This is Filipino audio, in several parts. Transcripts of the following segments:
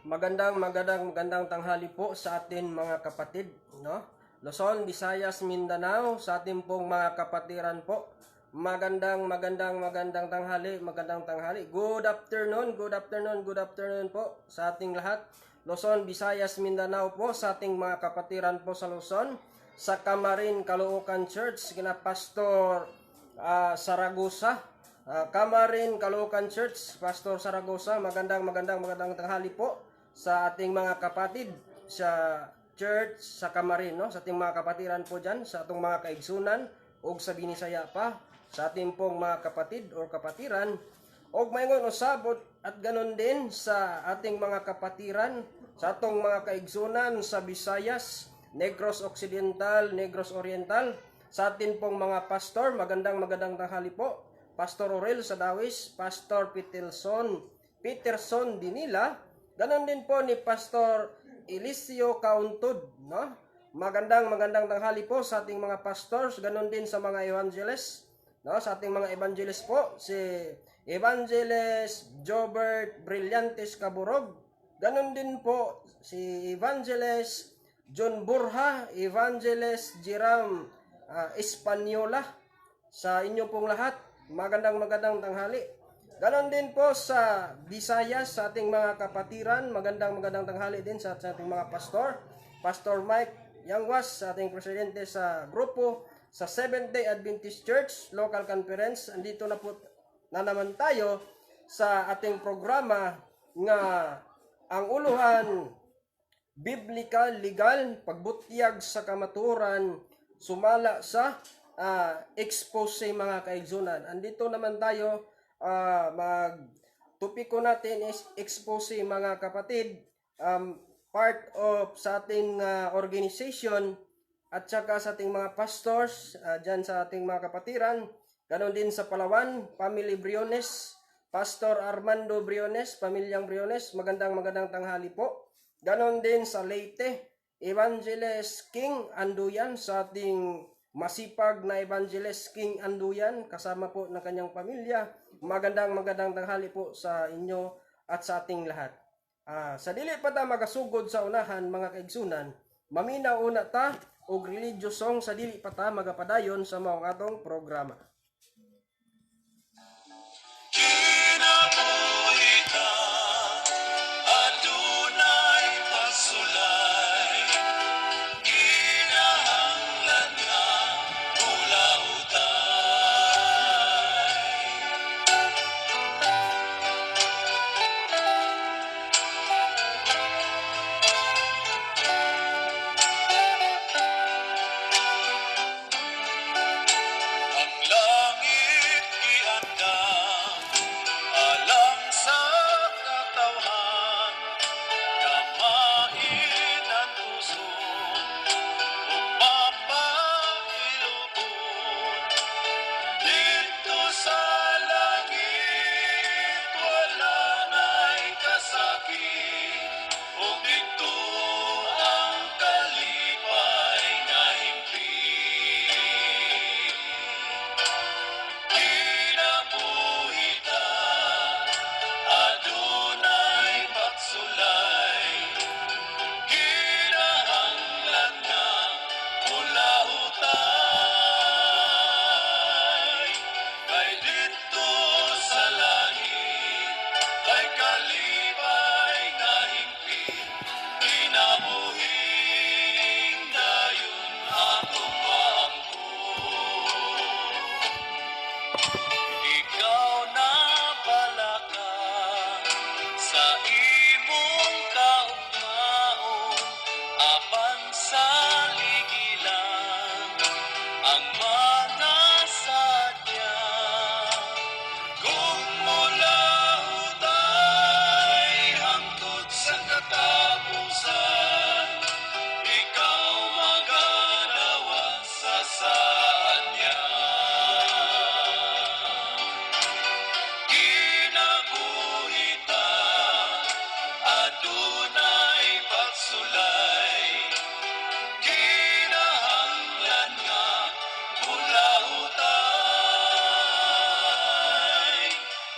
Magandang tanghali po sa atin mga kapatid, no? Luzon, Visayas, Mindanao, sa atin pong mga kapatiran po. Magandang tanghali. Good afternoon po sa ating lahat. Luzon, Visayas, Mindanao po, sa ating mga kapatiran po sa Luzon, sa Camarin, Caloocan Church, kina Pastor Saragosa. Camarin, Caloocan Church, Pastor Saragosa, magandang tanghali po sa ating mga kapatid sa church sa Camarin, no? Sa ating mga kapatiran po dyan, sa atong mga kaigsunan o sa Binisaya pa, sa ating pong mga kapatid o kapatiran o mayngon usabot at ganon din sa ating mga kapatiran sa atong mga kaigsunan sa Visayas, Negros Occidental, Negros Oriental, sa atin pong mga pastor, magandang tanghali po. Pastor Orel Sadawis, Pastor Peterson Dinila, ganon din po ni Pastor Eliseo Kauntod, no? Magandang tanghali po sa ating mga pastors, ganon din sa mga evangelists, no? Sa ating mga evangelist po, si Evangelist Jobert Brillantes Caburog, ganon din po si Evangelist John Burha, Evangelist Jiram Espanyola, sa inyo pong lahat. Magandang tanghali. Ganon din po sa Visayas, sa ating mga kapatiran, magandang tanghali din sa ating mga pastor. Pastor Mike Yangwas, sa ating presidente sa Grupo, sa Seventh-day Adventist Church Local Conference. Andito na naman tayo sa ating programa nga ang uluhan biblical, legal, pagbutyag sa kamatuoran, sumala sa expose mga kaigsunan. Andito naman tayo, topiko natin is expose mga kapatid, part of sa ating organization at saka sa ating mga pastors dyan sa ating mga kapatiran. Ganon din sa Palawan, Family Briones, Pastor Armando Briones, Pamilyang Briones, magandang tanghali po. Ganon din sa Leyte, Evangelist King Anduyan, sa ating masipag na Evangelist King Anduyan, kasama po ng kanyang pamilya. Magandang tanghali po sa inyo at sa ating lahat. Sa dili pa ta magasugod sa unahan mga kaigsunan, maminaw una ta og religious song sa dili pa ta magapadayon sa maong atong programa.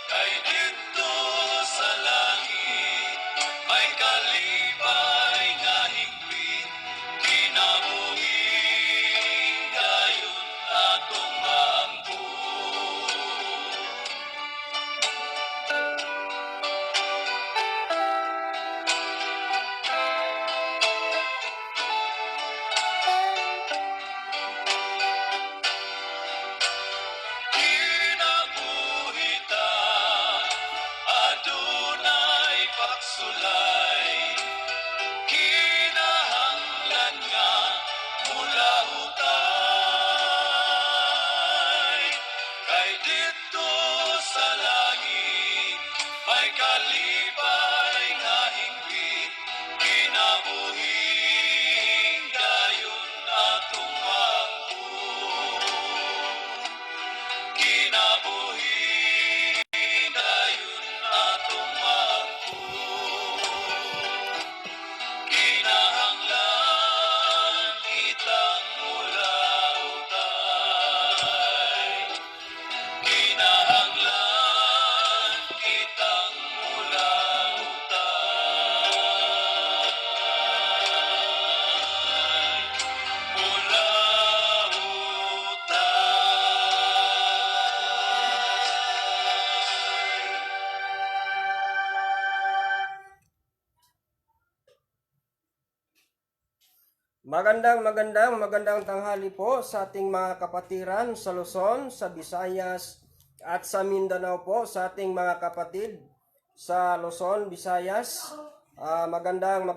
Kay dito sa langit may kinahanglan nga mula utay. Kay dito sa langit may kalipay nga hingpit, kinabuhing dayon atong mangko. Kinabuhing dayon atong mangko. Kinahanglan kitang mula utay. Kinahanglan kitang mula utay. Mula utay. Magandang tanghali po sa ating mga kapatiran sa Luzon, sa Visayas at sa Mindanao po, sa ating mga kapatid sa Luzon, Visayas. Magandang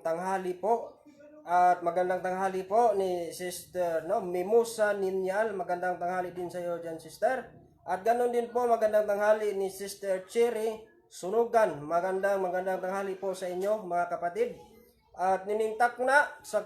tanghali po. At magandang tanghali po ni Sister Mimosa Ninyal. Magandang tanghali din sa iyo dyan, Sister. At ganoon din po magandang tanghali ni Sister Cherry Sunugan. Magandang tanghali po sa inyo mga kapatid. At ninintak na sa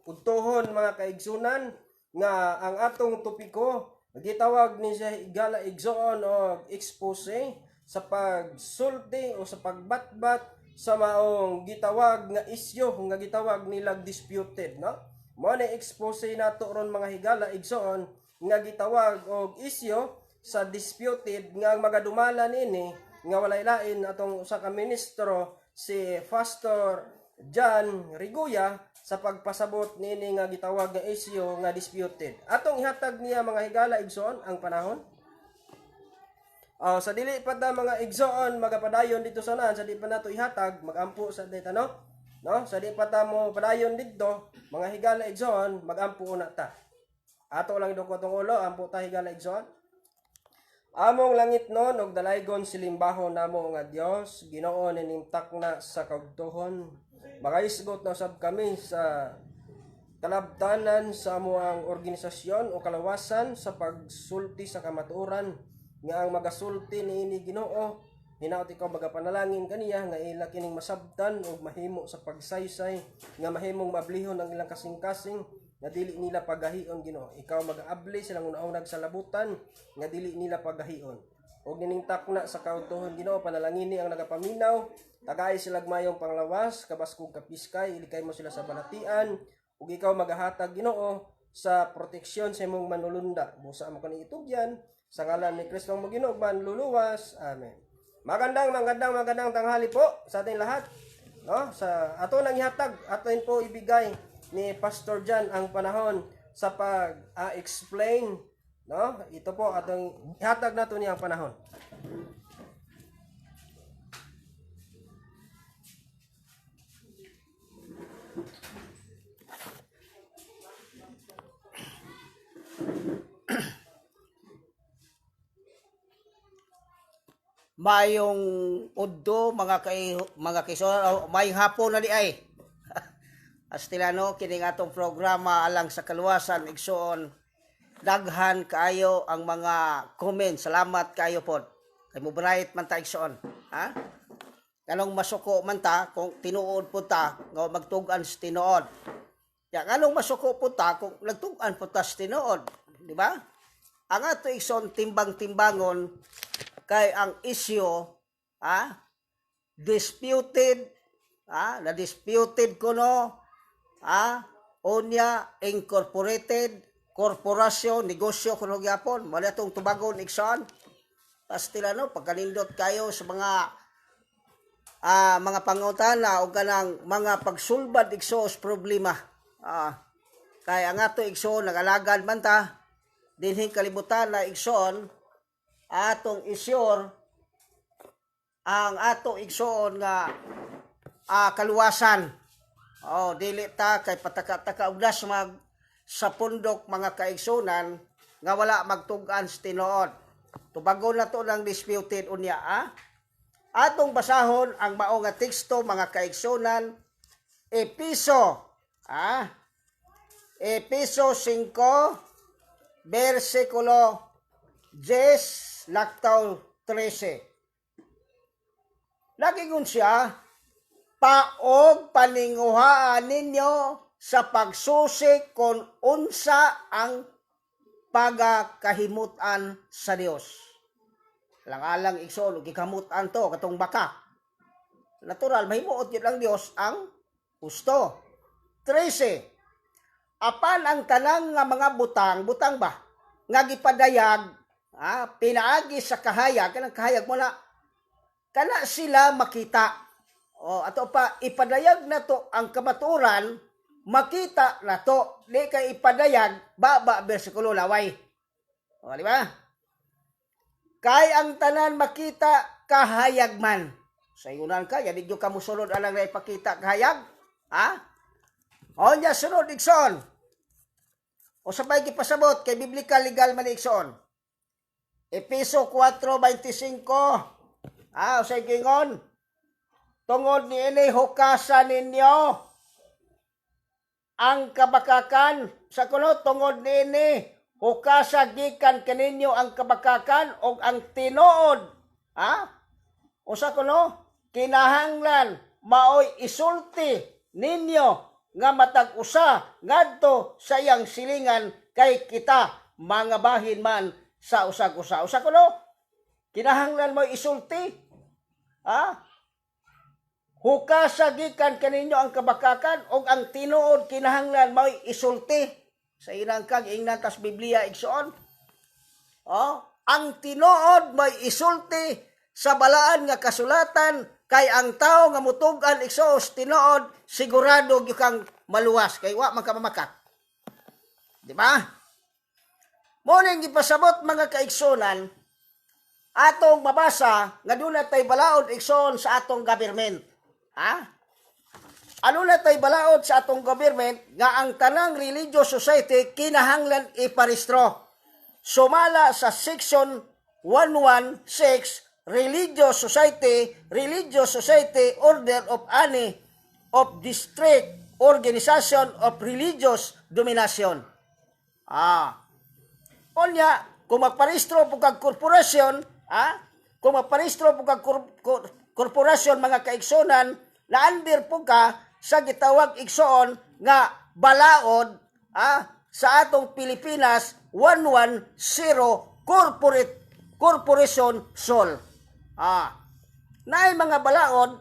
udtohon mga kaigsunan nga ang atong topiko gitawag ni sa higala igsoon o expose sa pagsulti o sa pagbatbat sa maong gitawag nga isyo nga gitawag nilag disputed, no? Mo na expose nato ron mga higala igsoon nga gitawag og isyo sa disputed nga magadumala nini nga walay lain atong usa ka ministro si Pastor John Regoya sa pagpasabot nini nga gitawag nga isyu nga disputed. Atong ihatag niya mga higala igsoon ang panahon. Sa dili pa ta mga igsoon magapadayon dito sa nan, sa di pa nato ihatag magampo sa dita no? Sa di pa ta mo padayon dito mga higala igsoon magampo una ta. Ato lang idong kotong ulo ampo ta higala igsoon. Among langit non og dalaygon silimbahon namo nga Dios, Ginoo ninimtak na sa kaugtuhon. Magaisgot na sab kami sa kalabtanan sa amuang organisasyon o kalawasan sa pagsulti sa kamatuoran nga ang magasulti niini Ginoo. Hinaot ikaw magapanalangin kaniya nga ila kining masabtan og mahimo sa pagsaysay nga mahimong mablihon ang ilang kasing-kasing nga dili nila pagahion Ginoo. Ikaw mag-aabli silang una-unag sa labutan nga dili nila pagahion. Og niningtak na sa kautuhon Ginoo panalangini ang nagapaminaw, tagay sila mayong panglawas, kabaskog kapiskay, ilikay mo sila sa balatian, ug ikaw magahatag Ginoo sa proteksyon sa imong manulunda. Busa mo kani itugyan sa ngalan ni Kristo mo Ginoo manluluwas. Amen. Magandang tanghali po sa ating lahat. No? Sa ato nang ihatag, atin po ibigay ni Pastor John ang panahon sa pag-explain, no? Ito po atong ihatag nato niya ang panahon. Mayong udto mga kaisonan, may hapon na di ay. Astilano kining atong programa alang sa kaluwasan igsoon. Daghan kaayo ang mga comment. Salamat kaayo pod. Kay mo bright man ta igsoon, ha? Kanong masuko man ta kung tinuod po ta nga magtug-an sa tinuod. Ya kanong masuko po ta kung nagtug-an po ta sa tinuod, di ba? Ang ato igsoon timbang-timbangon kay ang isyu disputed na disputed kuno onya incorporated korporasyon negosyo kuno gyapon mo atong tubagon igsoon pastilano pagkanindot kayo sa mga pangutana o kanang mga pagsulbad igsoos problema kay ang ato igsoon nagalagad man ta dinhing kalibutan na igsoon atong isyur ang ato igsoon nga kaluwasan. Dili ta kay pataka-taka udas mag sa pundok mga kaigsunan nga wala magtug-an sa tinuod. Tubagon na to ng disputed unya Atong basahon ang mao nga teksto mga kaigsunan, Episo 5 versikulo 10 laktaw 13. Nagingon siya, paog paninguhaan ninyo sa pagsusi kung unsa ang pagakahimutan sa Dios. Alang-alang igsoon, gikamutan to, katong baka. Natural, mahimuot yun ang Dios ang gusto. 13. Apan ang tanang nga mga butang ba? Nga gipadayag, pinaagi sa kahayag, kanang kahayag mo na, kana sila makita. Ato pa, ipadayag na to ang kamatuoran, makita na to. Di kay ipadayag, baba, versikulo laway. Di ba? Kay ang tanan makita, kahayag man. Sa yunan ka, yan ka musunod alang na ipakita kahayag. Niya sunod, igsoon. O sabay gipasabot, kay biblical legal man igsoon. Episo 4:25. Sa gingon, tungod ni ini hukasan ninyo ang kabakakan. Sa kuno, tungod ni ini hukasa gikan kaninyo ang kabakakan o ang tinuod. O sa kuno, kinahanglan maoy isulti ninyo nga matag usa ngadto sa iyang silingan kay kita mga bahin man sa usag-usa. Usa kuno, kinahanglan mo isulti. Hukasa gikan kaninyo ang kabakakan o ang tinuod kinahanglan mo isulti. Sa ilang kag ingnan tas Biblia igsoon. Ang tinuod mo isulti sa balaan nga kasulatan kay ang tao nga mutugan igsoos tinuod sigurado gyud kang maluwas kay wa man ka mamakak. Di ba? Mo ning gipasabot mga kaigsunan atong mabasa nga dunay tay balaod igsoon sa atong government. Ano na tay balaod sa atong government nga ang tanang religious society kinahanglan iparehistro. Sumala sa section 116 Religious Society Order of Ani of District Organization of Religious Domination. Onya, kung magparehistro po kag korporasyon, kung magparehistro po kag korporasyon mga kaigsonan, na under po ka sa gitawag igsoon nga balaod sa atong Pilipinas 110 Corporation Sol. Naay mga balaod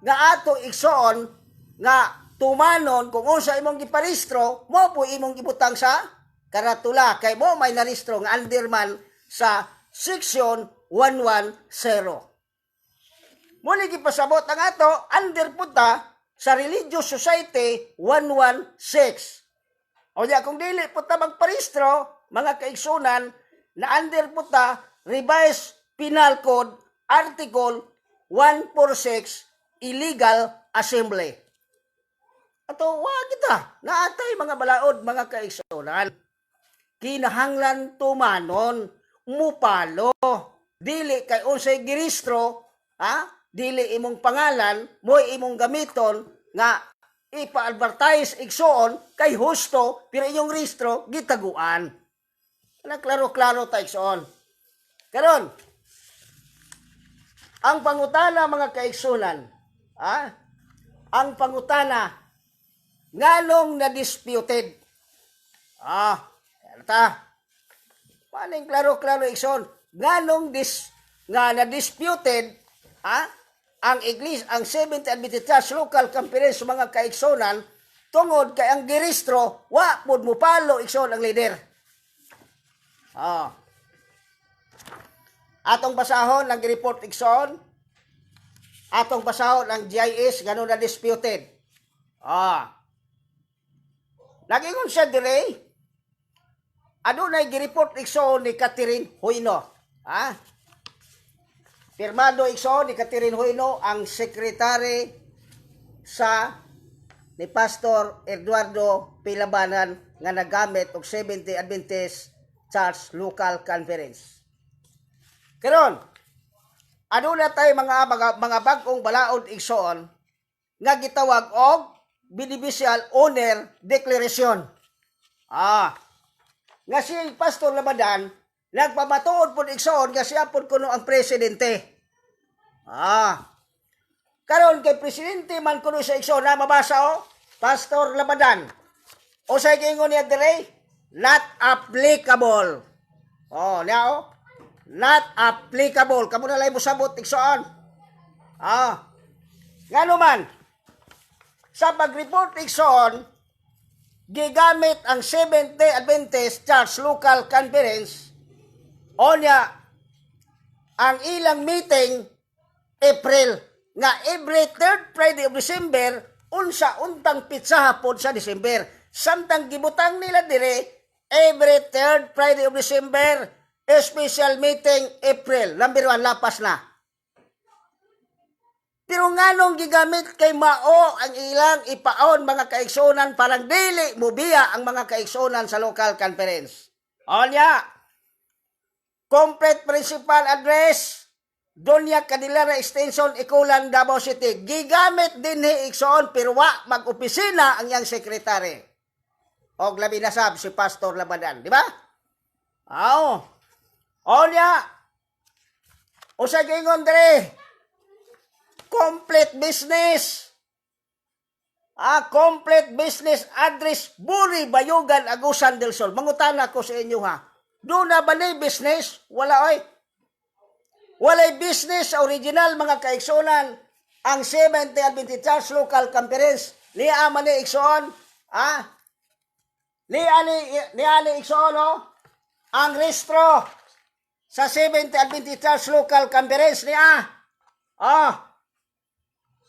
nga ato igsoon nga tumanon kung unsa imong giparehistro, mo po imong gibutang sa karatula kay mo may narehistro nga under man sa section 110. Muli gipasabot ang ato under puta sa Religious Society 116. O kung dili puta magparehistro mga kaigsunan na under puta Revised Penal Code Article 146 Illegal Assembly. Ato wa kita naatay mga balaod mga kaigsunan. Kinahanglan tumanon mupalo dili kay unsay girehistro dili imong pangalan mo imong gamiton nga ipa-advertise igsoon kay husto pero inyong rehistro gitaguan. Klaro-klaro ta igsoon. Karon, ang pangutana mga kaigsunan, ang pangutana nganong na-disputed. Paning klaro-klaro igsoon, nganong nga na-disputed ang Iglesia, ang Seventh Adventist Church Local Conference mga kaigsonan tungod kay ang girehistro wa pud mo palo igsoon ang leader. Atong basahon ang report igsoon. Atong basahon ang GIS ganun na disputed. Nagingon siya dire. Adunay gireport igsoon ni Catherine Huino. Pirmado igsoon ni Catherine Huino ang sekretary sa ni Pastor Eduardo Pilabanan nga nagamit og Seventh Adventist Church Local Conference. Karon, ano na tayo mga bagong balaod igsoon nga gitawag og beneficial owner declaration. Nga si Pastor Labadan nagpamatuod pud igsoon nga siya pud kuno ang presidente. Karon kay presidente man kuno sa igsoon na mabasa Pastor Labadan. O sa gingon niya dire, not applicable. Not applicable. Kamu na lang mo sabot igsoon. Ngano man sa pag-report igsoon gigamit ang Seventh-day Adventist Church Local Conference onya ang ilang meeting April nga every third Friday of December unsa untang pitsa hapon sa December. Samtang gibutang nila dire every third Friday of December special meeting April. Number 1 lapas na. Pero nganong gigamit kay mao ang ilang ipaon mga kaigsonan parang dili mubiya ang mga kaigsonan sa local conference. Onya, complete principal address, Doña Candelaria Extension, Ikulan, Davao City. Gigamit din ni igsoon pero wa mag-opisina ang iyang sekretary. Og labi na sab si Pastor Labadan, di ba? Onya, usa gingon dire, complete business. Complete business address Buri, Bayugan, Agusan del Sol. Mangutana ko sa inyo doon na ba ni business? Wala Walay business sa original mga kaigsonan ang Seventh-day Adventist Church Local Conference. Niya man ni igsoon. Niya ni igsoon ang restro sa Seventh-day Adventist Church Local Conference niya.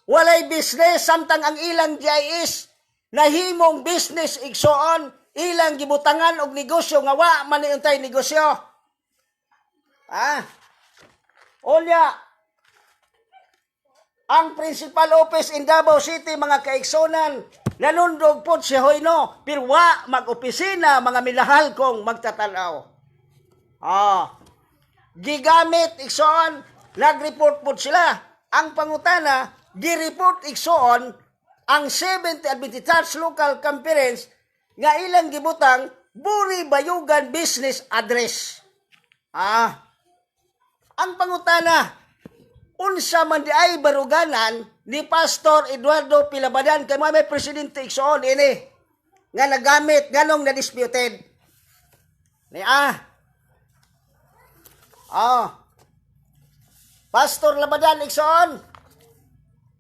Walay business samtang ang ilang GIS nahimong business igsoon ilang gibutangan og negosyo nga wa man niuntay negosyo. Onya, ang principal office in Davao City mga kaigsonan nanundog pod si Hoyno pero wa mag-opisina mga milahal kong magtatanaw. Gigamit igsoon nag-report pod sila. Ang pangutana gi-report igsoon ang Seventh-day Adventist Church Local Conference nga ilang gibutang Buri, Bayugan Business Address. Ang pangutana, unsa man di ay baruganan ni Pastor Eduardo Pilabadan kay may presidente igsoon ini nga nagamit nganong na-disputed. Pastor Labadan igsoon,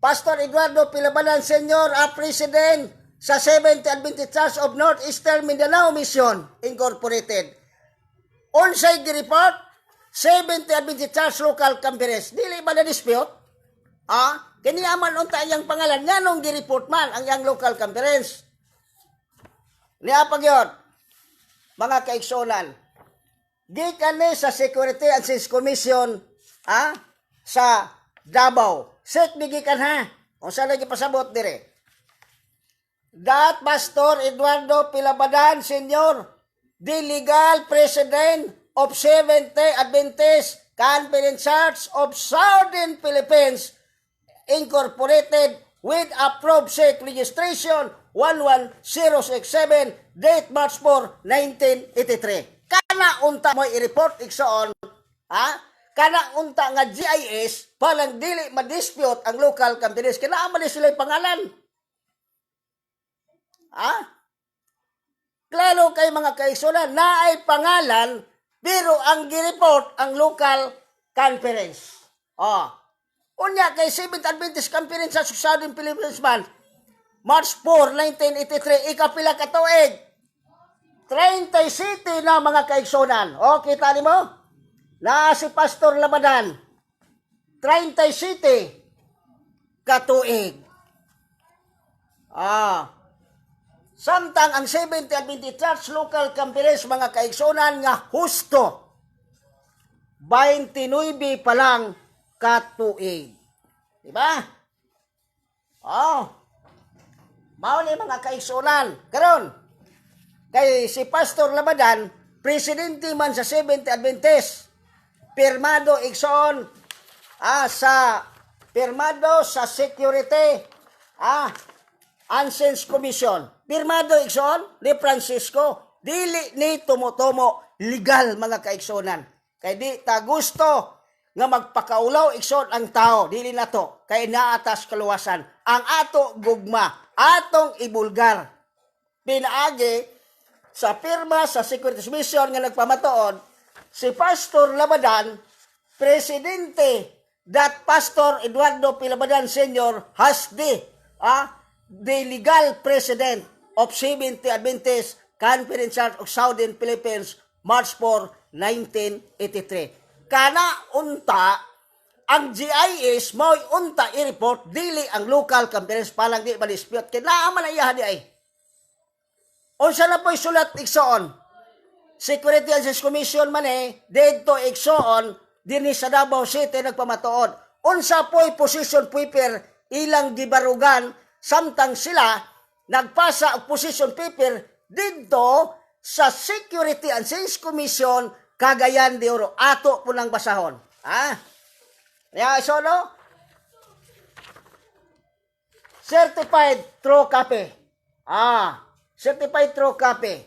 Pastor Eduardo Pilabadan Sr. President sa Seventh-day Adventist Church of Northeastern Mindanao Mission Incorporated. Unsay gi-report Seventh-day Adventist Church Local Conference. Dili ba na dispute? Kaniyaman unta iyang pangalan nganong gi-report man ang iyang local conference. Niya pagyon mga kaigsonan. Gikan ni sa Security and Sales Commission sa Davao. Sek bigikan o sa lagi pasabot dire. That Pastor Eduardo Pilabadan Sr., the legal president of Seventh-day Adventist Conference Church of Southern Philippines Incorporated with approved SEC registration 11067 date March 4, 1983. Kana unta mo i-report igsoon kana unta nga GIS palang dili ma-dispute ang local companies kana man sila pangalan. Klaro kay mga kaigsonan na ay pangalan pero ang gi-report ang local conference. Unya kay Seventh Adventist Conference sa Southern Philippines man March 4, 1983 ikapila ka tuig 30 city na mga kaigsonan. Kita nimo? Na si Pastor Labadan 30 city katuig. Samtang ang Seventh-day Adventist Church Local Conference mga kaigsonan nga husto 29 pa lang katuig. Diba? Mao ni mga kaigsonan. Karon kay si Pastor Labadan presidente man sa Seventh-day Adventist pirmado igsoon sa pirmado sa Security and Sales Commission. Pirmado igsoon ni Francisco, dili ni tumo-tumo legal mga kaigsonan. Kay di ta gusto nga magpakaulaw igsoon ang tao, dili na to kay naatas kaluwasan. Ang ato gugma, atong ibulgar. Pinaagi sa pirma sa Security Commission nga nagpamatuod si Pastor Labadan, Presidente, that Pastor Eduardo P. Labadan Sr. has the legal president of Seventh-day Adventist Conference Church of Southern Philippines, March 4, 1983. Kana unta, ang GIS mo'y unta i-report, dili ang local conference palang di ma-dispute. Kinaaman na iya di ay. Unsa na po'y sulat igsoon? Security and Sales Commission man dito igsoon, din sa Davao City nagpamatuod. Unsa po'y position paper ilang gibarugan, samtang sila nagpasa og position paper dito sa Security and Sales Commission, Cagayan de Oro. Ato po nang basahon. So, no? Certified true copy. Certified true copy.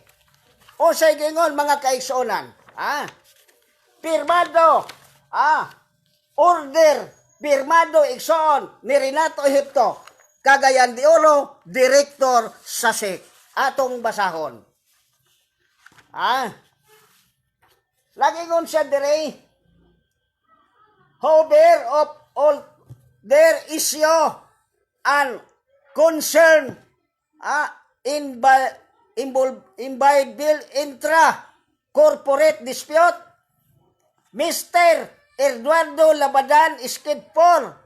O sa gingon mga kaigsuonan. Pirmado. Order. Pirmado igsoon ni Renato Egipto, Cagayan de Oro, Director sa SEC. Atong basahon. Lagi ngon siya dire. However of all their issue and concern involved bill intra-corporate dispute, Mr. Eduardo Labadan skid for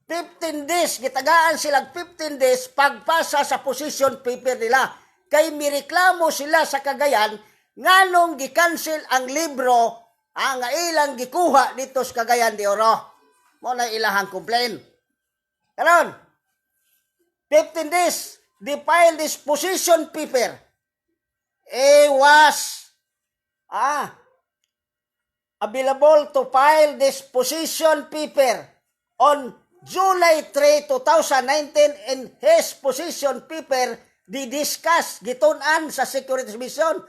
15 days. Gitagaan silang 15 days pagpasa sa position paper nila. Kay mireklamo sila sa Cagayan nganong gi-cancel ang libro nga ilang gikuha dito sa Cagayan de Oro. Mo na ilahang complaint. Karon, 15 days, they filed this position paper. Was available to file this position paper on July 3, 2019, and his position paper di-discuss gitunan sa Security Commission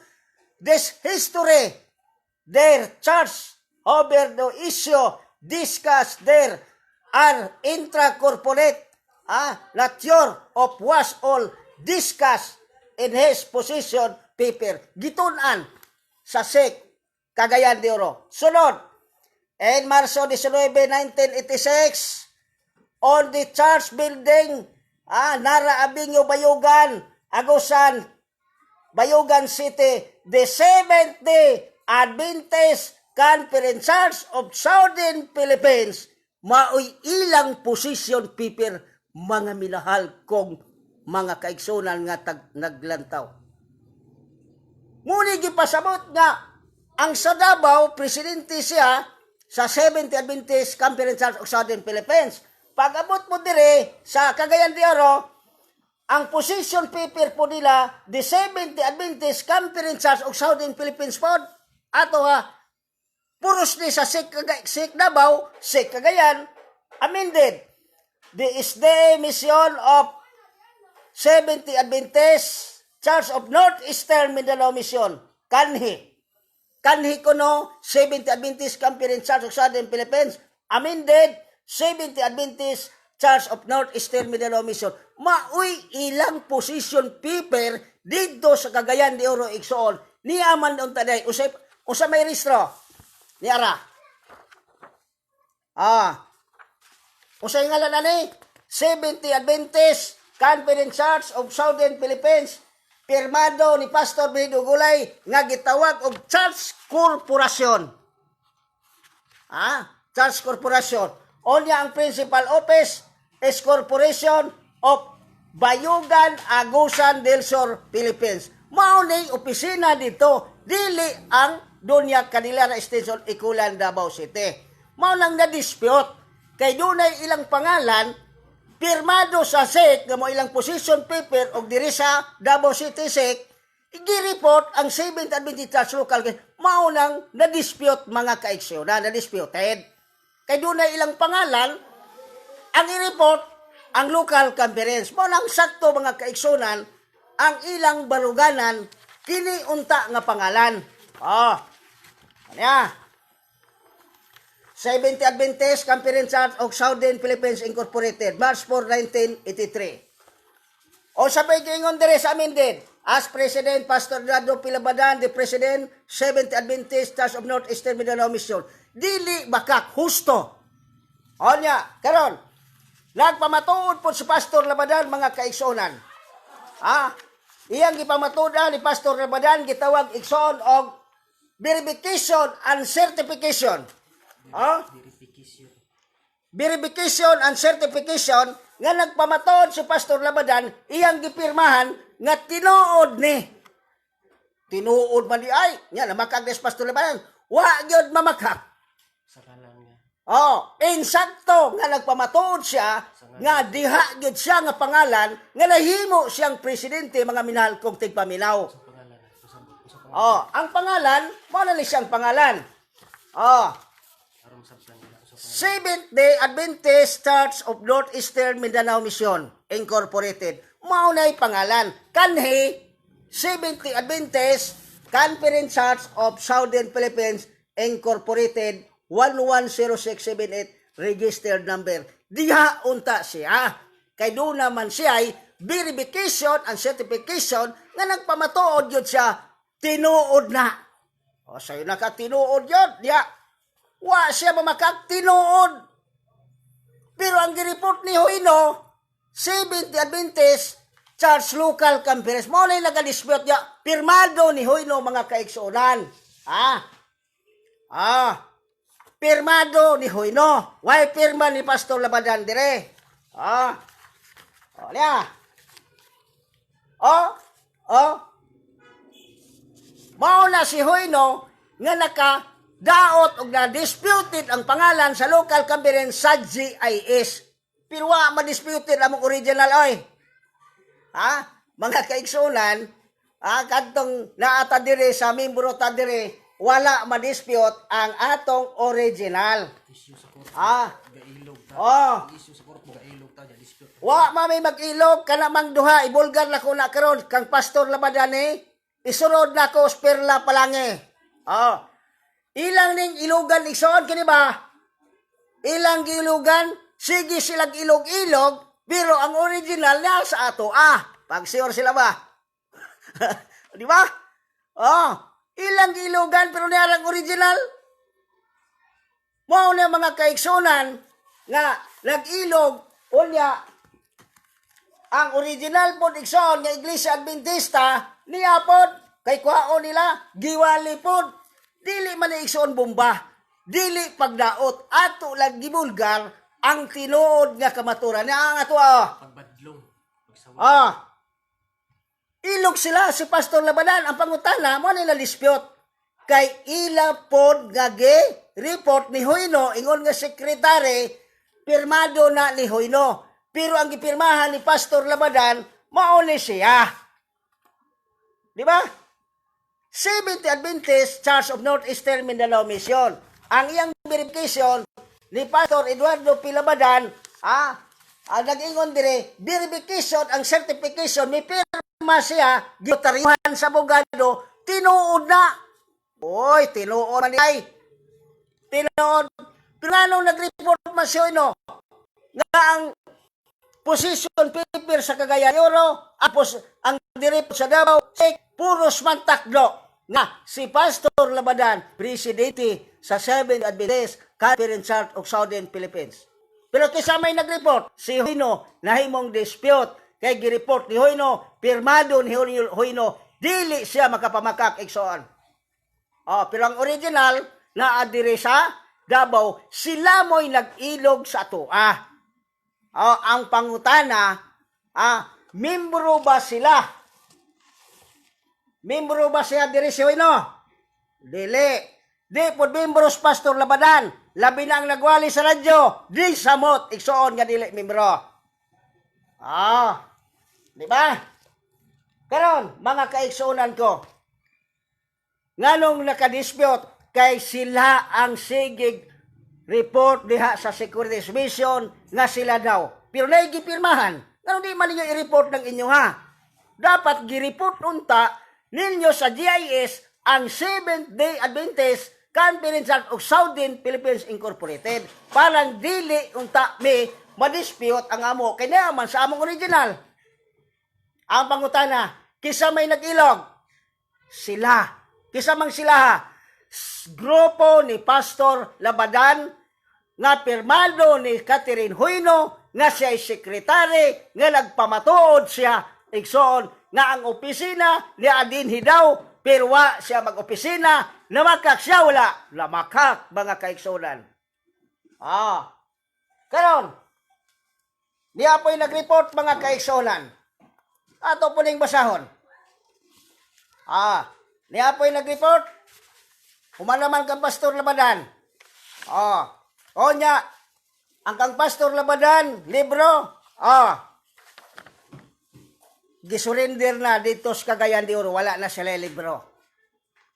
this history, their charge over the issue discussed there are intra-corporate nature of was all discussed in his position paper. Gitunan sa SEC, Cagayan de Oro. Sunod, in Marso 19, 1986, on the church building, Nara Abinyo, Bayugan, Agusan, Bayugan City, the Seventh-day Adventist Conference Church of Southern Philippines, maoy ilang position paper, mga minahal kong mga kaigsunan nga naglantaw. Muni gipasabot nga ang sa Davao, presidente siya sa Seventh-day Adventist Conference Church of Southern Philippines. Pag-abot mo dire sa Cagayan de Oro, ang position paper po nila, the Seventh-day Adventist Conference Church of Southern Philippines po, ato puros ni sa SEC Davao, SEC Cagayan, amended. The SDA mission of Seventh-day Adventist Church of Northeastern Mindanao Mission, kanhi ko no, Seventh-day Adventist Conference Church of Southern Philippines, amended, Seventh-day Adventist Church of Northeastern Mindanao Mission. Maoy ilang position paper dito sa Cagayan de Oro igsoon. Niyaman doon taday. Usa may registro. Niara. Usa yung ngalan na ni Seventh-day Adventist Conference Church of Southern Philippines. Pirmado ni Pastor Benito Gulay nga gitawag og Church Corporation. Church Corporation. Onya ang principal office is Corporation of Bayugan, Agusan del Sur, Philippines. Maunay opisina dito, dili ang Dunya Kanila Extension, Ikulan, Davao City. Maunang na-dispute, kay dunay ilang pangalan, pirmado sa SEC, nga mo ilang position paper, o diri sa Davao City SEC, i-report ang Seventh-day Adventist Church Local, maunang na-dispute mga kaigsonan, na-disputed. kay doon na ilang pangalan, ang i-report, ang local conference. Mo nang sakto mga kaigsunan, ang ilang baruganan, kini unta nga pangalan. Oh, ano 70 Adventist Conference Church of Southern Philippines Incorporated, March 4, 1983. O sabay gingon dire sa amin din, as President, Pastor Dado Pilabadan, the President, 70 Adventist Church of Northeastern Mindanao Mission. Dili bakak, husto. O niya, karon, nagpamatuod po si Pastor Labadan, mga kaigsunan. Iyang gipamatuda ni Pastor Labadan, gitawag igsoon og verification and certification. Verification and certification nga nagpamatuod si Pastor Labadan, iyang gipirmahan nga tinuod ni. Tinuod man di ay, nya namakag des Pastor Labadan, wa gyud mamakak. Sa kanan nga. Insakto nga nagpamatuod siya nga diha gyud siya nga pangalan nga nahimo siyang presidente, mga minahal kong tigpaminaw. Ang pangalan, mo na ni siyang pangalan. Seventh-day Adventist Church of Northeastern Mindanao Mission Incorporated. Mao nay pangalan. Kanhi Seventh-day Adventist Conference Church of Southern Philippines Incorporated 110678 registered number. Diha unta siya. Kay doon naman siya ay verification and certification nga nagpamatuod yun siya. Tinuod na. O sa'yo nakatinuod yun. Diya. Wa siya mamakag tinuod. Pero ang gireport ni Huino, 70 Adventist Church Local Conference, mo na yung nagadispute niya, pirmado ni Huino, mga kaigsunan. Pirmado ni Huino. Why pirma ni Pastor Labadan dire? Niya. Mao na si Huino nga naka-daot o na-disputed ang pangalan sa local conference sa GIS. Pero wa ma-disputed among original oy. Mga kaigsunan, kadtong naata dire sa membro ta dire, wala ma-dispute ang atong original. Issue sa court. Gailog ta. Issue sa court gailog ta dispute. Wa may mag-ilog kana mang duha, ibulgar na ko na karon kang Pastor Labadan isunod na ko perla palangi. Ilang ning ilugan igsoon kini ba? Ilang gilugan, sige silang ilog-ilog, pero ang original na sa ato. Pag sure sila ba? Di ba? Ilang gilugan, pero niya ang original. Mao na mga kaigsunan nga nag-ilog unya ang original po igsoon nga Iglesia Adventista niya po kay kuhaon nila giwali po. Dili man igsoon bomba, dili pagdaot, ato lang gibulgar ang tinuod nga kamatuoran. Ang ato Pagbadlong. ilog sila si Pastor Labadan. Ang pangutana mo nila dispute kay ila pod nga report ni Huino ingon nga sekretary pirmado na ni Huino, pero ang gipirmahan ni Pastor Labadan mao ni siya. Di ba? 70 Adventist Church of Northeastern Mindanao Mission. Ang iyang verification ni Pastor Eduardo Pilabadan, nag-ingon dire, verification ang certification, may pirma siya, gitarihan sa abogado, tinuod na. Oy, tinuod man ay. Tinuod. Pero anong nag-report man siya, nga ang position paper sa Cagayan Euro, ang direport sa Davao, puros man takdo na si Pastor Labadan, presidente sa 7 Adventist Conference Church of Southern Philippines. Pero kisamay nag-report, si Huino nahimong dispute kay gireport ni Huino, pirmado ni Huino, dili siya makapamakak igsoon. Pero ang original na adire sa Davao, sila mo'y nag-ilog sa atoa. Ang pangutana, membro ba sila? Membro ba siya diri si Huino? Dili. Di po membros Pastor Labadan. Labi na ang nagwali sa radyo. Di samot. Iksoon nga dili membro. Di ba? Karon, mga kaiksoonan ko, nganong nakadispute kay sila ang sigig report diha sa Securities Mission nga sila daw. Pero naigipirmahan. Nga di man ninyo i-report ng inyo ha. Dapat gireport unta ninyo sa GIS ang Seventh-day Adventist Conference of Southern Philippines Incorporated. Parang dili unta may madispute ang amo. Kaya naman sa among original. Ang pangutana, kisa may nag-ilog, sila. Kisa mang sila ha. Grupo ni Pastor Labadan nga pirmado ni Catherine Huino nga siya ay sekretary nga nagpamatuod siya igsoon nga ang opisina ni Adin Hidaw pero wa siya mag-opisina namakak siya wala lamakak mga kaigsonan. Karon di apoy nag-report mga kaigsonan ato po ning basahon. Ni apoy nag-report humanaman kang Pastor Labadan. Nya, ang kang Pastor Labadan, libro, gisurrender na dito sa Cagayan de Oro, wala na sila libro.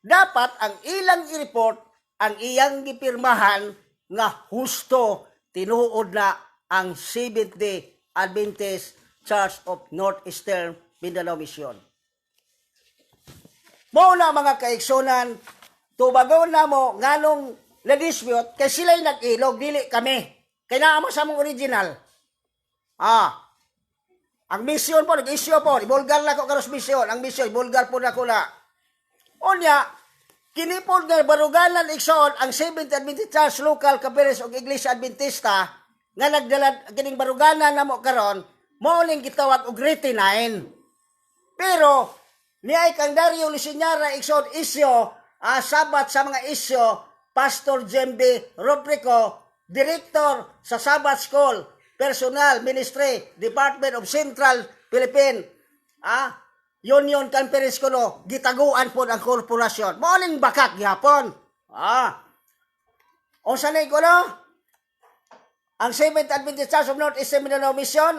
Dapat ang ilang i-report, ang iyang gipirmahan nga husto tinuod na ang Seventh-day Adventist Church of Northeastern Mindanao Mission. Muna mga kaigsonan, tubagon na mo nganong na-dispute kay sila'y nag-ilog, dili kami. Kaya naamo sa mong original. Ang mission po, nag-issue po, ibulgar na ko karos mission. Ang mission, ibulgar po na ko na. Unya, kinipod nga baruganan iksoon ang Seventh Adventist Church Local Conference o Iglesia Adventista nga nagdala kining baruganan na mo karon mo ning gitawag og retinine. Pero niay kang Dario Liseñara iksoon isyo sabat sa mga isyo, Pastor Jembe Robrico, Director sa Sabbath School, Personal Ministry, Department of Central Philippine, Union Conference kuno, gitaguan po ang korporasyon. Morning bakak gihapon. O sanay kuno, ang Seventh Adventist Church of Northeastern Mindanao Mission,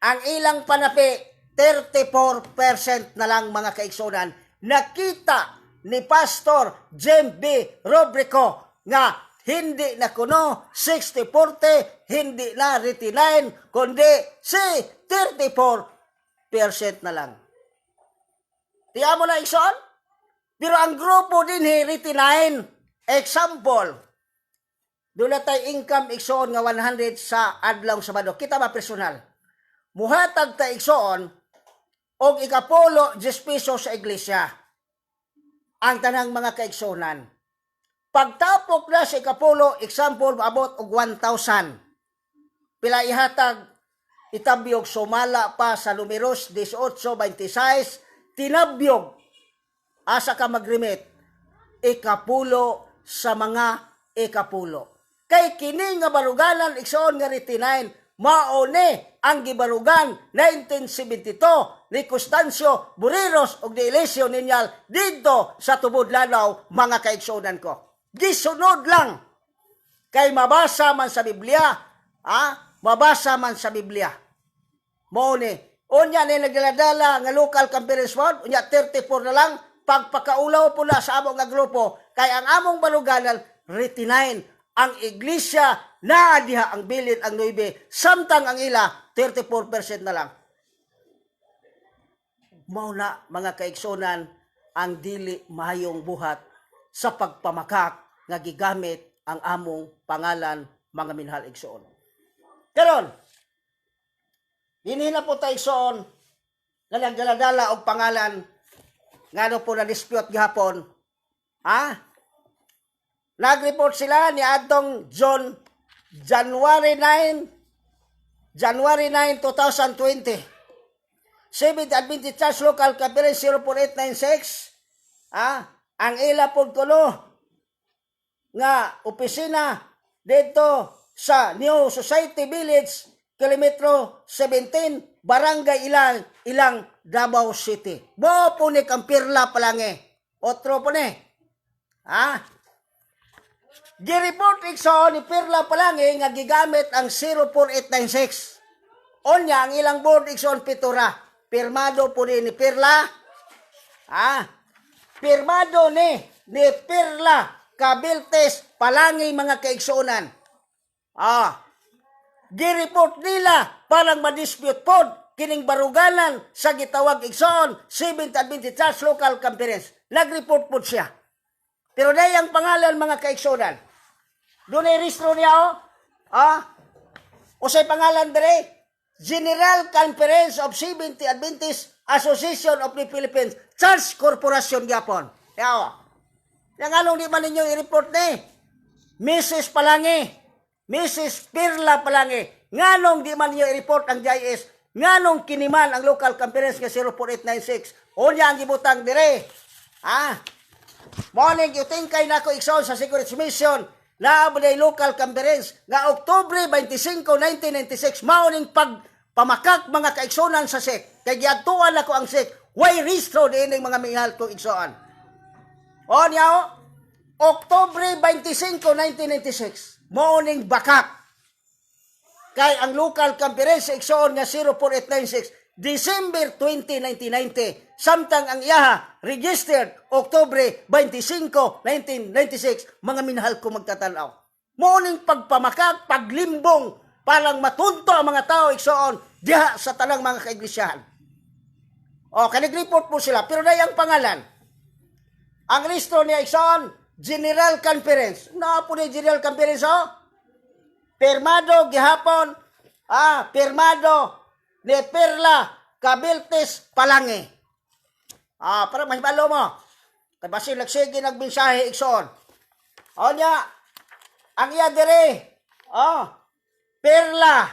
ang ilang panapi, 34% na lang mga kaigsonan, nakita ni Pastor Jem B. Robrico nga hindi na kuno 60-40, hindi na 39, kundi si 34% na lang. Tiyan mo na ikson? Pero ang grupo din 39. Example, doon na tayo income ikson nga 100 sa adlaw Sabado. Kita ba personal? Muhatag tayo ikson o ikapolo 10 pesos sa iglesia. Ang tanang mga kaigsonan. Pagtapok na sa ikapulo, example, maabot og 1,000. Pila ihatag, itabyog, sumala pa sa numeros 18-26, tinabyog, asa ka mag-remit, ikapulo sa mga ikapulo. Kay kini nga baruganan, iksoon nga 39, maone ang gibarugan 1972 ni Constancio Buriros og ni Eliseo Ninyal dito sa tubod lanaw mga kaigsonan ko. Gisunod lang kay mabasa man sa Biblia, mabasa man sa Biblia. Maone, unya ni nagdaladala nga local conference board, unya 34 na lang pagpakaulaw po na sa among nga grupo kay ang among baruganan 39 ang iglesia na diha ang bilin ang 9, samtang ang ila 34% na lang. Mauna mga kaigsonan ang dili mahayong buhat sa pagpamakak nga gigamit ang among pangalan mga minhal igsoon. Karon, dinhi na po tayo igsoon nga nagdaladala og pangalan ngano po na dispute gihapon. Nag-report sila ni atong January 9, 2020. Seventh Adventist Church Local Conference 04896. Ang ila pod kuno nga opisina dito sa New Society Village, kilometro 17, Barangay Ilang, Davao City. Bo po ni Kampirla palange. Otro po ni. Gireport ikso ni Pirla palange nga gigamit ang 04896. Onya ang ilang board ikson pitura. Pirmado po ni Pirla. Pirmado ni Pirla Kabiltes palange mga kaigsunan. Gireport nila parang ma-dispute pod kining baruganan sa gitawag igsoon Seventh Adventist Church Local Conference. Nag-report pod siya. Pero dahil ang pangalan mga kaigsonan, doon ay rehistro niya o say pangalan dire, General Conference of Seventh Adventist Association of the Philippines Church Corporation Gapon. Yang anong di man ninyo i-report ni? Mrs. Palangi, Mrs. Pirla Palangi, nganong di man ninyo i-report ang GIS, nganong kiniman ang local conference nga 04896, o niya ang gibutang dire. Morning, you think kay nako ikson sa Security Mission, naabuday local conference, nga Oktubre 25, 1996, morning pagpamakak mga kaigsonan sa SEC, kay giadtuan ako ang SEC, way restro din mga mihal kong igsoon. O niya, Oktubre 25, 1996, morning bakak. Kay ang local conference sa igsoon nga 04896, December 20, 1990, samtang ang iyaha registered Oktubre 25, 1996, mga minahal ko magtatanaw. Morning pagpamakak, paglimbong, parang matunto ang mga tao igsoon diha sa tanang mga kaiglesiyahan. Kanig-report po sila, pero na yung pangalan. Ang listro niya igsoon, General Conference. Po ni General Conference, Permado gihapon, Permado ni Perla Cabiltes Palangi. Para mahibalo mo. Kay basin nagsige nagmensahe igsoon. Niya, ang iya dire, Perla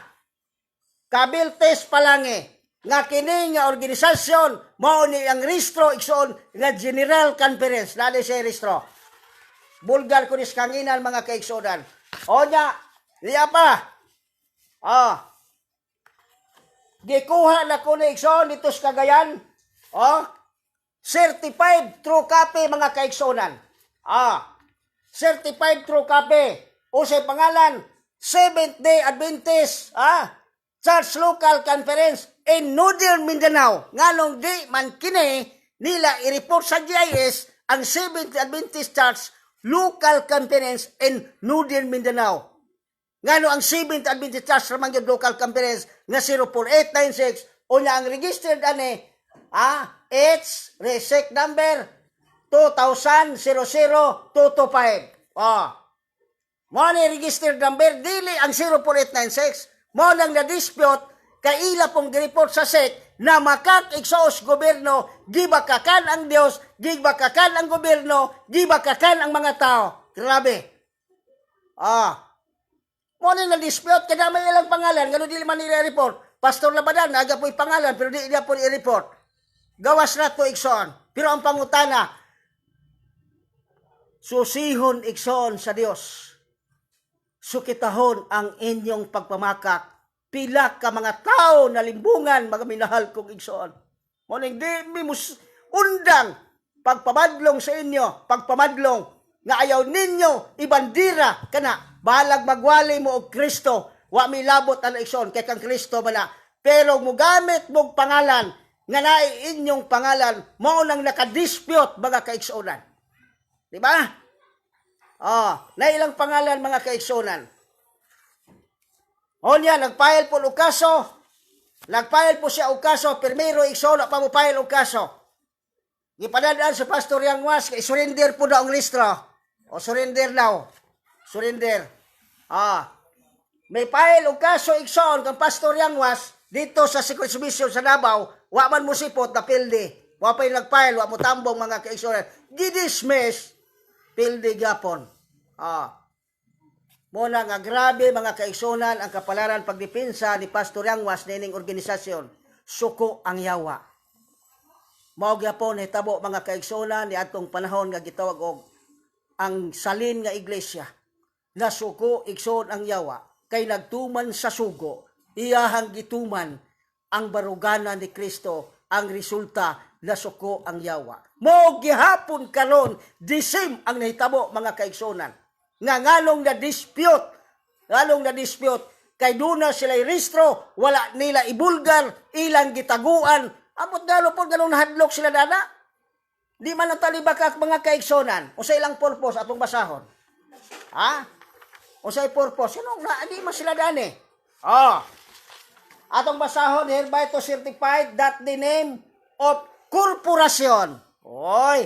Cabiltes Palangi. Nga kini nga organisasyon mao ni ang rehistro igsoon nga General Conference. Nade siya rehistro. Bulgar ko nis kanginan mga kaigsonan. Niya pa. Gikuha na ko ni igsoon dito sa Cagayan. Certified true copy mga kaigsonan. Certified true copy. O sa pangalan, Seventh-day Adventist Church Local Conference in Northern Mindanao. Nganong di man kini nila i-report sa GIS ang Seventh Adventist Church Local Conference in Northern Mindanao. Ngano ang Seventh Adventist Church ramang yung local conference nga 04896 o niya ang registered it's RESEC number 2000-00225. Mo ni registered number dili ang 04896. Mo nang na-dispute kay ila pong report sa SEC na makak-exhaust gobyerno, gibakakan ang Dios, gibakakan ang gobyerno, gibakakan ang mga tao. Grabe. Mo ni na-dispute kada may ilang pangalan, ngano dili man nila report. Pastor Labadan aga po'y pangalan pero di niya po i-report. Gawas na to igsoon. Pero ang pangutana, susihon igsoon sa Dios. Sukitahon ang inyong pagpamakak. Pila ka mga tao na limbungan, mga minahal kong igsoon. Mo ning di mimus undang pagpamadlong sa inyo, pagpamadlong nga ayaw ninyo ibandira kana balag magwali mo og Kristo. Wa milabot ang igsoon kay kang Kristo bala. Pero mugamit mong pangalan nga naay inyong pangalan mao nang nakadispute mga kaigsuonan. Di ba? Na ilang pangalan mga kaigsuonan. Niya nagfile po og kaso. Nagfile po siya og kaso, primero igsoon pa mo file og kaso. Gipadadaan sa Pastor Yang Was kay surrender po daw ang listro. Surrender daw. Surrender. May file og kaso igsoon kang Pastor Yang Was dito sa Security Mission sa Davao, wa man mo sipot na pildi. Wa pa'y nag-file, wa mo tambong mga kaigsoon. Gidismiss, pildi gapon. Muna nga grabe mga kaigsonan ang kapalaran pagdepensa ni Pastor Yang Was nining organisasyon. Suko ang yawa. Mao gyapon hitabo mga kaigsonan ni atong panahon nga gitawag og ang salin nga iglesia. Na suko igsoon ang yawa kay nagtuman sa sugo. Iyahang gituman ang barugana ni Kristo, ang resulta na suko ang yawa. Mo gihapon karon disim ang nahitabo mga kaigsonan. Nga nganong na dispute kay duna sila rehistro, wala nila ibulgar, ilang gitaguan. Amot galo po ganun hadlok sila dana. Di man ang talibakak mga kaigsonan o sa ilang purpose atong basahon. Unsay purpose? Sino na di man sila dani? Oh. Atong basahon hereby to certified that the name of corporation. Oy.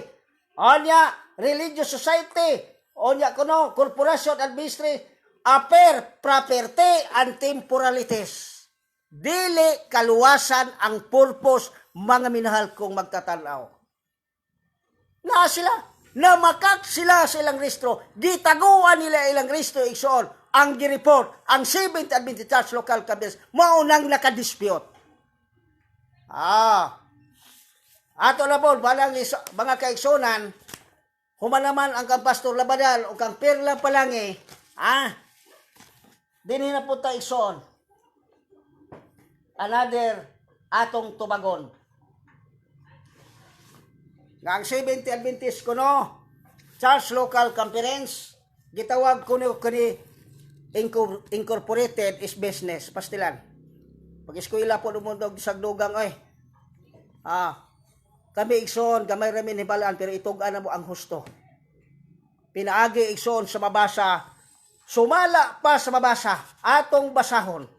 Onya religious society. Onya kuno corporation administrative affair property and temporalities. Dili kaluwasan ang purpose mga minahal kong magtatanaw. Na sila namakak sila sa ilang rehistro, gitaguan nila ilang rehistro igsoon, ang gireport, ang 7th Adventist Church Local Cabinet, maunang nakadispute. Ato na po, balang mga kaigsonan, humanaman ang kang Pastor Labadal o kang Perla Palangi, dinhi na po tayo igsoon. Another atong tubagon. Nga ang 70 Adventist kuno Church Local Conference gitawag kuno kani incorporated is business pastilan. Pag eskwela po lumundog sa dugang oy. Kami igsoon gamay ra min hibalaan pero itug-an na mo ang husto. Pinaagi igsoon sa mabasa, sumala pa sa mabasa atong basahon.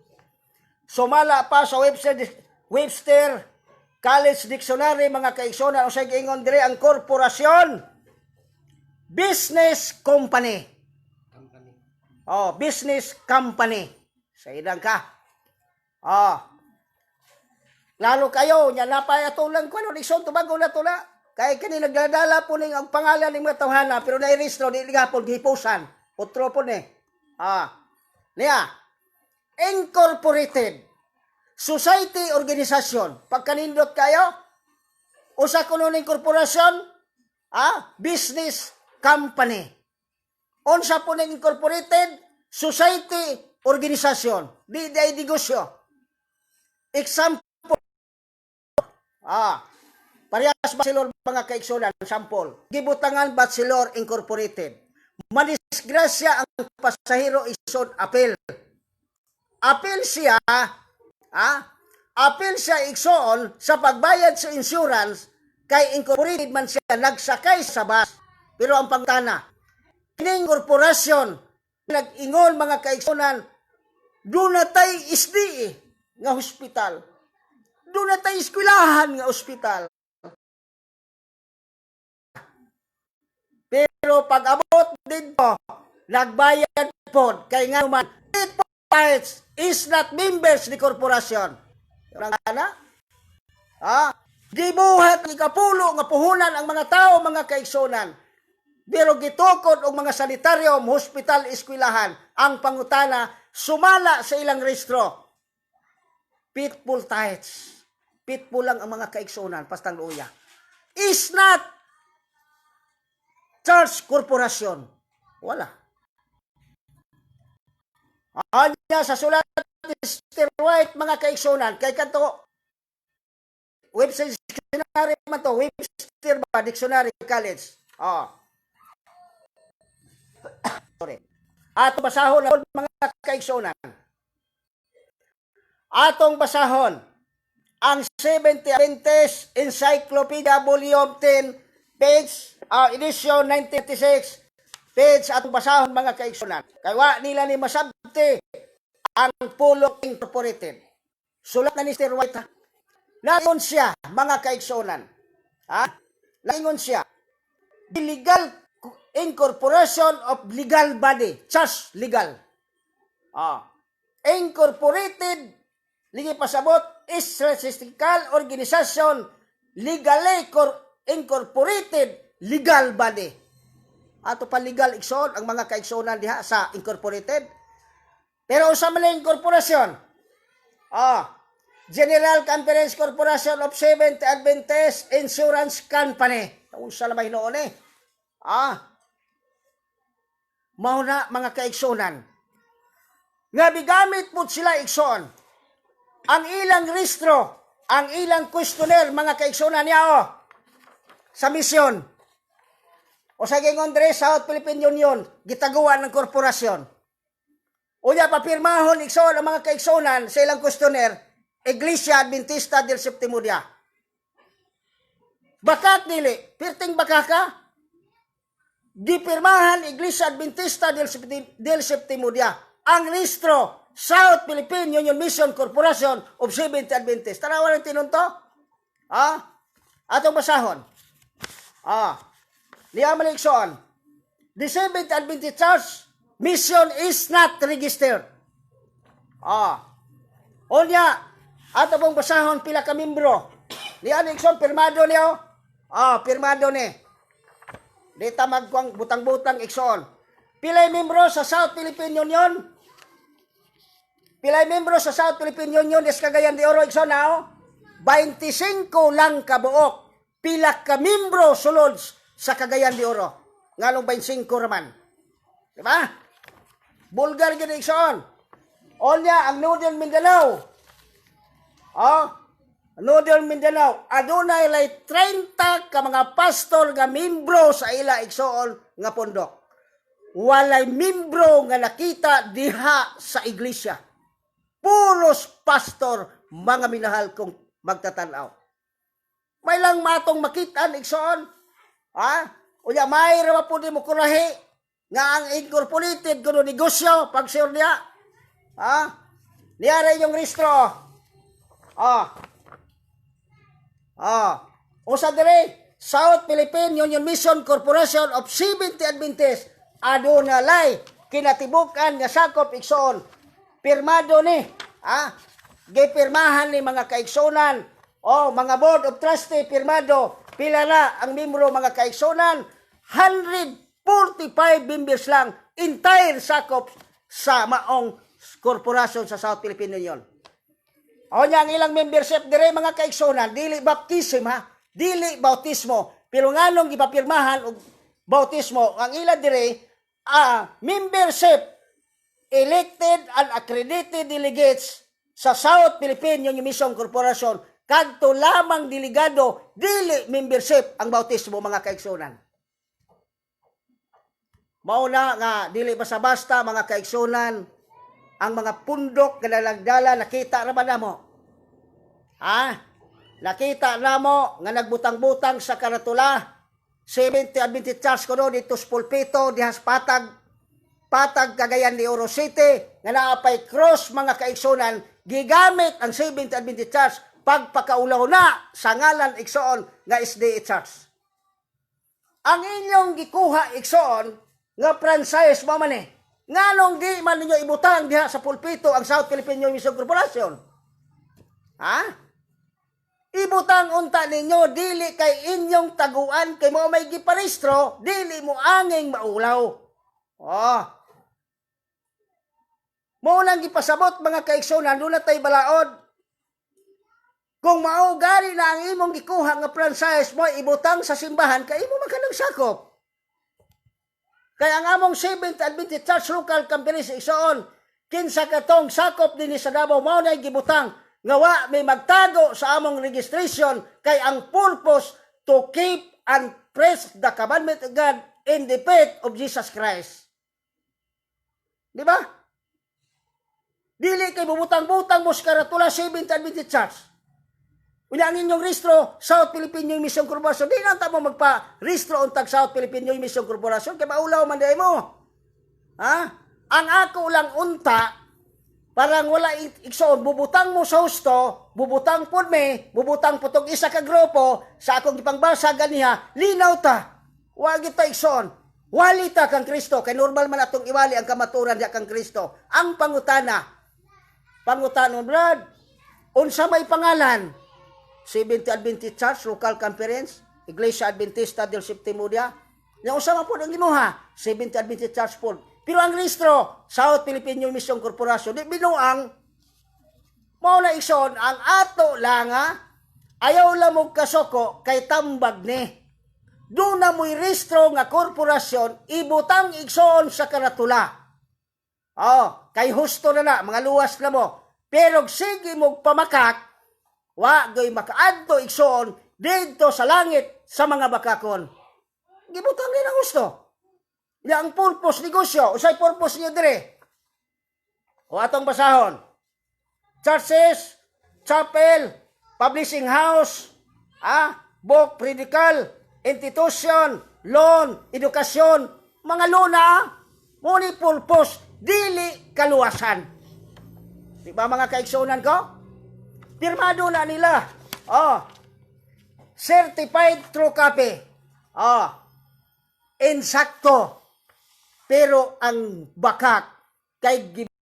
Sumala pa sa Webster College Dictionary mga kaigsonan usay giingon dire ang korporasyon business company. Business company. Sa idang ka. Lalo kayo nya napay atulang kuno igsoon tubago na tula. Kay kani nagdadala po ning ang pangalan ng mga tawhana pero nairehistro di gapon gipusan. Otro po ni. Niya. Incorporated society organization. Pagkanindot kayo, usa kuno ning korporasyon, business company. Unsa po ning incorporated society organization. Di negosyo. Example, parehas bachelor mga kaigsonan, sample. Gibutangan bachelor incorporated. Madisgrasya ang pasahero isod apel. Apel siya igsoon sa pagbayad sa insurance kay incorporated man siya nagsakay sa bus. Pero ang pangtana, kining korporasyon nag-ingon mga kaigsonan, dunatay isdi nga hospital. Dunatay eskwelahan nga hospital. Pero pag abot dito, nagbayad po kay nga man is not members ni korporasyon. Gibuhat ni kapulo nga puhunan ang mga tao mga kaigsonan. Pero gitukod og mga sanitarium, hospital, eskwelahan ang pangutana sumala sa ilang rehistro. Pitbull tithes. Pitbull lang ang mga kaigsonan pastang luya. Is not church corporation. Wala. Anya sa sulat Mr. White mga kaigsonan kay kanto website dictionary man to Webster ba Dictionary College. Sorry. Ato basahon mga kaigsonan. Atong basahon ang 70 Adventist Encyclopedia Volume 10 page edition 1936 page atong basahon mga kaigsonan. Kay wa nila ni masabti ang pulong incorporated. Sulat na ni Mr. White. Naingon siya mga kaigsonan. Naingon siya. The legal incorporation of legal body. Church legal. Incorporated ligi pasabot is statistical organization legally incorporated legal body. Ato pa legal igsoon ang mga kaigsonan diha sa incorporated. Pero usa man ang korporasyon. General Conference Corporation of Seventh Adventist Insurance Company. Unsa na may noon mao na mga kaigsonan. Nga bigamit pud sila igsoon. Ang ilang rehistro, ang ilang questionnaire mga kaigsonan niya sa misyon. O sa gingon dire South Philippine Union, gitaguan ng korporasyon. Unya papirmahon igsoon ang mga kaigsonan sa ilang questionnaire, Iglesia Adventista del SEPTIMO dia. Bakat dili, pirting baka ka? gipirmahan Iglesia Adventista del Septimo dia. Ang rehistro, South Philippine Union Mission Corporation of Seventh Adventist. Tanawan ang tinunto? Atong basahon. Niya malikson. The Seventh Adventist Church mission is not registered. Onya, ato pong basahon pila ka membro. Niya malikson, pirmado niyo. Pirmado ni. Dita magkuang butang-butang ikson. Pilay membro sa South Philippine Union? Pilay membro sa South Philippine Union is Cagayan de Oro ikson now? 25 lang kabuok. Pila ka membro sulod sa Cagayan de Oro. Ngalong 25 raman. Diba? Bulgar gini ikson. Onya ang Northern Mindanao. Northern Mindanao, adunay lay 30 ka mga pastor nga membro sa ila igsoon nga pondok. Walay membro nga nakita diha sa iglesia. Puros pastor, mga minahal kong magtatanaw. May lang matong makitaan igsoon. Unya may ra po di mo kurahi nga ang incorporated kuno negosyo pag sure niya. Niya ra yung rehistro. Usa dire South Philippine Union Mission Corporation of Seventh Adventist adunay kinatibukan nga sakop igsoon. Pirmado ni, gipirmahan ni mga kaigsonan mga board of trustee pirmado. Pila na ang membro mga kaigsonan? 145 members lang entire sakop sa maong korporasyon sa South Philippine Union. Ang ilang membership dire mga kaigsonan, dili baptism dili bautismo, pero nganong gipapirmahan og bautismo ang ila dire membership elected and accredited delegates sa South Philippine Union Mission Corporation kadto lamang delegado, dili membership ang bautismo mga kaigsonan. Mao na nga dili basta-basta mga kaigsonan ang mga pundok nga nalagdala nakita ra ba namo? Nakita namo nga nagbutang-butang sa karatula. 70 Adventist Church kuno dito sa pulpito dihas patag Cagayan de Oro City nga naapay cross mga kaigsonan gigamit ang 70 Adventist Church pagpakaulaw na sa ngalan igsoon nga SDA Church. Ang inyong gikuha igsoon nga franchise mo man nganong di man ninyo ibutang diha sa pulpito ang South Philippine Union Mission Corporation? Ibutang unta ninyo dili kay inyong taguan kay mo may giparehistro, dili mo anging maulaw. Mo nang gipasabot mga kaigsonan do na tay balaod. Kung mao gari na ang imong gikuha nga franchise mo ibutang sa simbahan kay imo man kanang sakop. Kaya ang among Seventh Adventist Church Local Conference igsoon kinsa katong sakop dinhi sa Davao mao na gibutang nga wa may magtago sa among registration kay ang purpose to keep and preach the commandment of God in the faith of Jesus Christ. Di ba? Dili kay bubutang-butang mo sa karatula Seventh Adventist Church. Unya ang inyong rehistro South Philippine Union Mission Corporation, di na mo magpa-rehistro untag South Philippine Union Mission Corporation kay maulaw man day mo. Ang ako lang unta parang wala igsoon, bubutang mo sa husto, bubutang pod me, bubutang putog isa ka grupo, sa akong ipangbasa ganiha, linaw ta. Wa kita igsoon. Wali ta kang Kristo, kay normal man atong iwali ang kamatuoran diha kang Kristo. Ang pangutanon, brad, unsa may pangalan? Seventh Adventist Church Local Conference, Iglesia Adventista del Septimo dia. Nya unsa man pod ang ginuha? Seventh Adventist Church pod. Pero ang rehistro, South Philippine Union Mission Corporation, di binuang, mao na igsoon, ang ato lang ayaw lamog kasoko kay tambag ni. Doon na mo'y rehistro nga korporasyon, ibutang igsoon sa karatula. Kay husto na mga luwas na mo. Pero sige mong pamakak, wa goy makaadto igsoon, dito sa langit sa mga bakakon. Gibutang din ang husto. Ang purpose negosyo, usay purpose niyo dire. Atong basahon. Churches, chapel, publishing house, book, predical, institution, loan, edukasyon, mga luna, money purpose, dili kaluwasan. Di ba mga kaigsunan ko? Pirmado na nila. Certified true copy. Insakto. Pero ang bakak kay